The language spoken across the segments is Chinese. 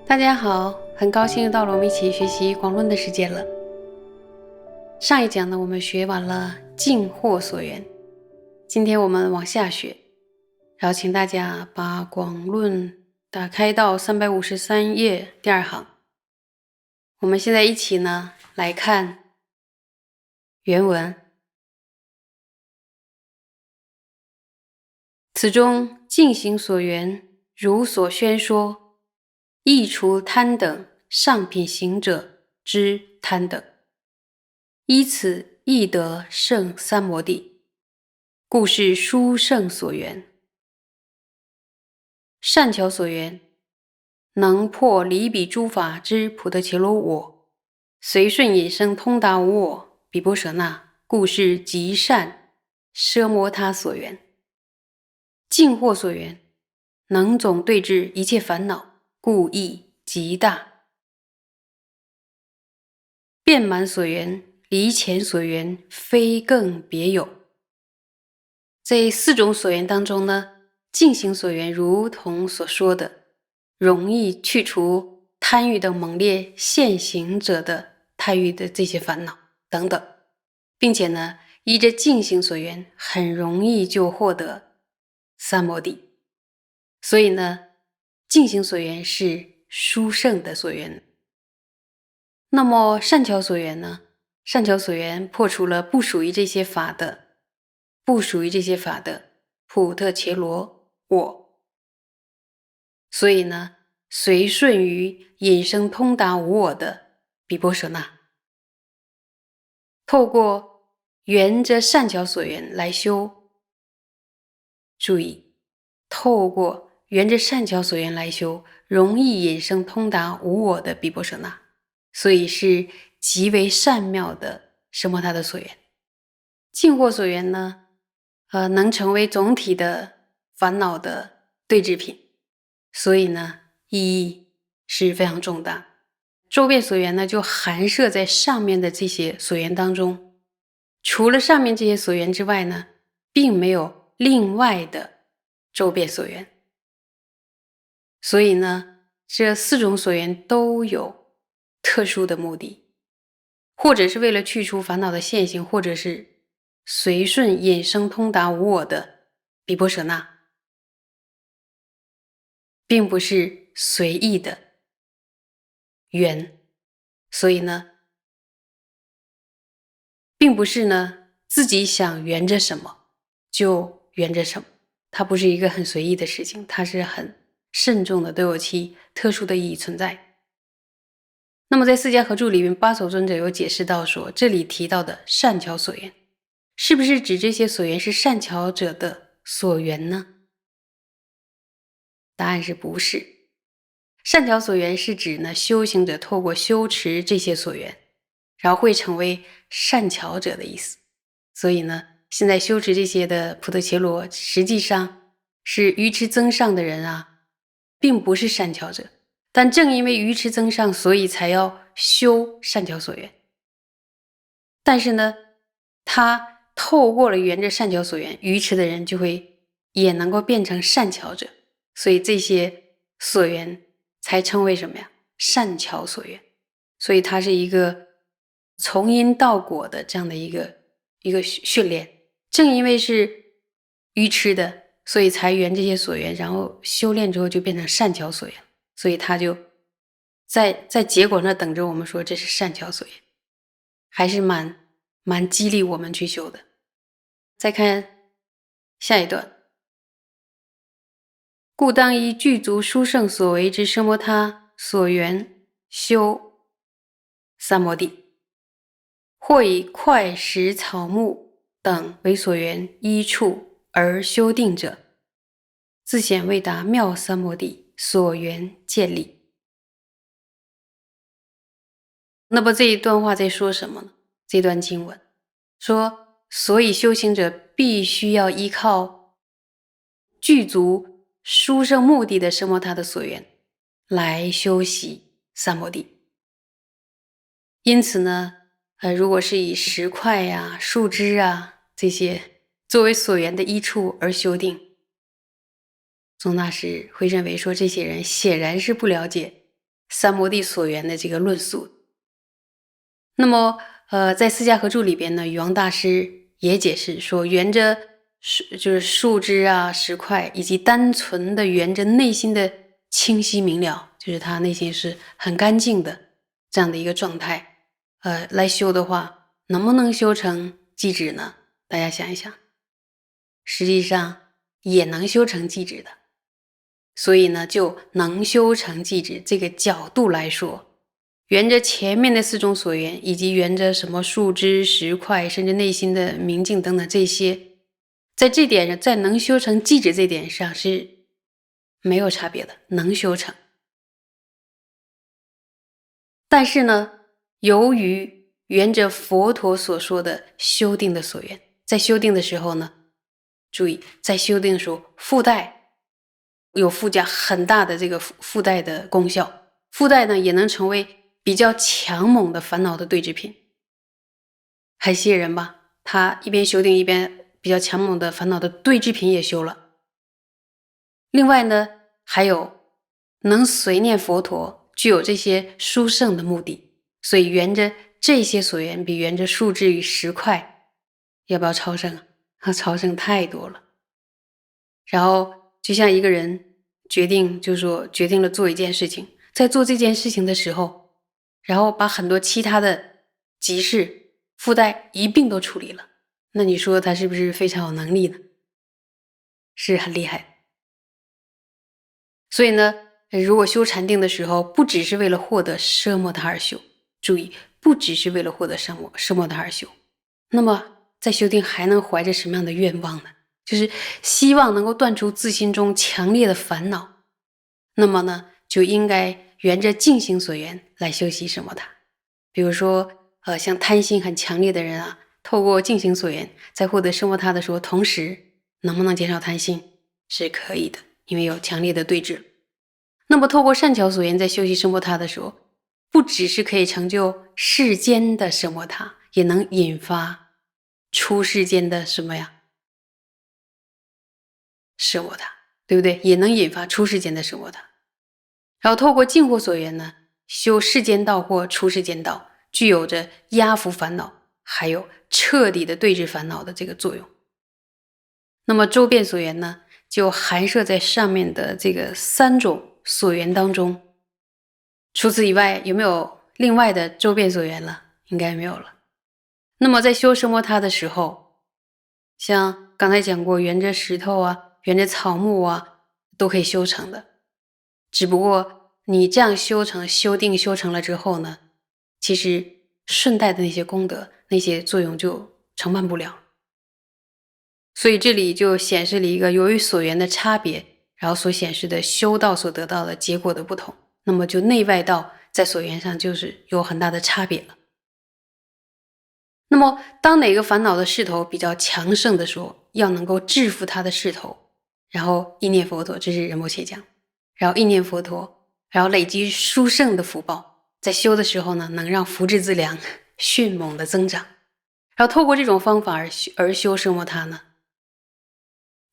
大家好，很高兴又到了我们一起学习广论的时间了。上一讲呢，我们学完了尽惑所缘，今天我们往下学，然后请大家把广论打开到353页第2行。我们现在一起呢来看原文。此中尽行所缘，如所宣说，亦除贪等上品行者之贪等，依此亦得胜三摩地，故是殊胜所缘。善巧所缘，能破离彼诸法之普特伽罗我，随顺引生通达无我毗波舍那，故是极善奢摩他所缘。尽惑所缘，能总对治一切烦恼，故亦极大。遍满所缘，离前所缘，非更别有。这4种所缘当中呢，尽行所缘如同所说的，容易去除贪欲等猛烈现行者的贪欲的这些烦恼等等，并且呢，依着尽行所缘，很容易就获得三摩地。所以呢，尽行所缘是殊胜的所缘。那么善巧所缘呢？善巧所缘破除了不属于这些法的普特伽罗我，所以呢，随顺于引生通达无我的毗波舍那，透过缘着善巧所缘来修，注意，透过缘着善巧所缘来修，容易引生通达无我的毗波舍那，所以是极为善妙的奢摩他的所缘。尽惑所缘呢，能成为总体的烦恼的对治品，所以呢，意义是非常重大。周遍所缘呢，就含摄在上面的这些所缘当中，除了上面这些所缘之外呢，并没有另外的周遍所缘。所以呢，这4种所缘都有特殊的目的，或者是为了去除烦恼的现行，或者是随顺引生通达无我的毗波舍那，并不是随意的缘。所以呢，并不是呢自己想缘着什么就缘着什么，它不是一个很随意的事情，它是很慎重的，都有其特殊的意义存在。那么在释迦合著里面，巴首尊者有解释到说，这里提到的善巧所缘，是不是指这些所缘是善巧者的所缘呢？答案是不是。善巧所缘是指呢，修行者透过修持这些所缘，然后会成为善巧者的意思。所以呢，现在修持这些的普特伽罗，实际上是愚痴增上的人啊，并不是善巧者。但正因为愚痴增上，所以才要修善巧所缘。但是呢，他透过了缘着善巧所缘，愚痴的人就会也能够变成善巧者，所以这些所缘才称为什么呀？善巧所缘。所以它是一个从因到果的这样的一个训练。正因为是愚痴的，所以才缘这些所缘，然后修炼之后就变成善巧所缘。所以他就在结果那等着我们说这是善巧所缘，还是蛮激励我们去修的。再看下一段，故当依具足殊胜所为之奢摩他所缘修三摩地，或以块石草木等为所缘依处而修定者，自显未达妙三摩地所缘建立。那么这一段话在说什么呢？这段经文说，所以修行者必须要依靠具足殊胜目的的奢摩他的所缘来修习三摩地。因此呢，如果是以石块呀、树枝啊这些作为所缘的依处而修定，宗大师会认为说，这些人显然是不了解三摩地所缘的这个论述。那么在四家合注里边呢，禹王大师也解释说，缘着就是树枝啊、石块，以及单纯的缘着内心的清晰明了，就是他内心是很干净的这样的一个状态，来修的话，能不能修成寂止呢？大家想一想，实际上也能修成寂止的。所以呢，就能修成寂止这个角度来说，缘着前面的4种所缘，以及缘着什么树枝、石块，甚至内心的明净等等这些，在这点上，在能修成寂止这点上是没有差别的，能修成。但是呢，由于缘着佛陀所说的修定的所缘，在修定的时候呢，注意在修定的时候附带有附加很大的这个附带的功效，附带呢也能成为比较强猛的烦恼的对治品，很吸引人吧？他一边修定一边比较强猛的烦恼的对治品也修了。另外呢，还有能随念佛陀，具有这些殊胜的目的，所以缘着这些所缘，比缘着树枝与石块要不要超胜啊？超胜太多了。然后就像一个人决定了做一件事情，在做这件事情的时候，然后把很多其他的急事附带一并都处理了，那你说他是不是非常有能力呢？是很厉害。所以呢，如果修禅定的时候，不只是为了获得奢摩他而修，注意，不只是为了获得奢摩他而修，那么在修定还能怀着什么样的愿望呢？就是希望能够断除自心中强烈的烦恼，那么呢，就应该缘着净行所缘来修习奢摩他。比如说，像贪心很强烈的人啊，透过净行所缘，在获得奢摩他的时候，同时能不能减少贪心？是可以的，因为有强烈的对治。那么透过善巧所缘，在修习奢摩他的时候，不只是可以成就世间的奢摩他，也能引发出世间的什么呀？奢摩他，对不对？也能引发出世间的奢摩他。然后透过净惑所缘呢，修世间道或出世间道，具有着压伏烦恼，还有彻底的对治烦恼的这个作用。那么周遍所缘呢，就含摄在上面的这个3种所缘当中。除此以外，有没有另外的周遍所缘了？应该没有了。那么在修奢摩他的时候，像刚才讲过，缘着石头啊，缘着草木啊，都可以修成的。只不过你这样修定修成了之后呢，其实顺带的那些功德，那些作用就承办不了。所以这里就显示了一个由于所缘的差别，然后所显示的修道所得到的结果的不同，那么就内外道在所缘上就是有很大的差别了。那么当哪个烦恼的势头比较强盛的时候，要能够制服它的势头，然后意念佛陀，这是仁波切讲，然后意念佛陀，然后累积殊胜的福报，在修的时候呢，能让福智资粮迅猛的增长，然后透过这种方法而修奢摩他呢，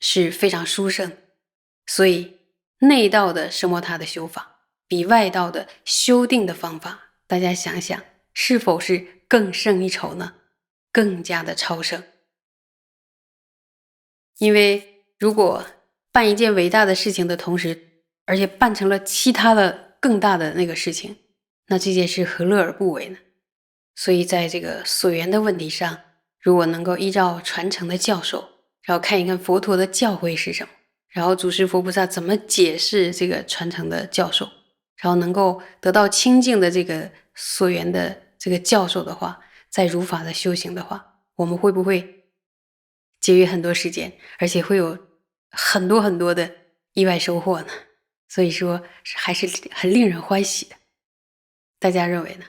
是非常殊胜。所以内道的奢摩他的修法比外道的修定的方法，大家想想是否是更胜一筹呢？更加的超胜。因为如果办一件伟大的事情的同时，而且办成了其他的更大的那个事情，那这件事何乐而不为呢？所以在这个所缘的问题上，如果能够依照传承的教授，然后看一看佛陀的教诲是什么，然后祖师佛菩萨怎么解释这个传承的教授，然后能够得到清净的这个所缘的这个教授的话，在如法的修行的话，我们会不会节约很多时间，而且会有很多很多的意外收获呢？所以说还是很令人欢喜的。大家认为呢？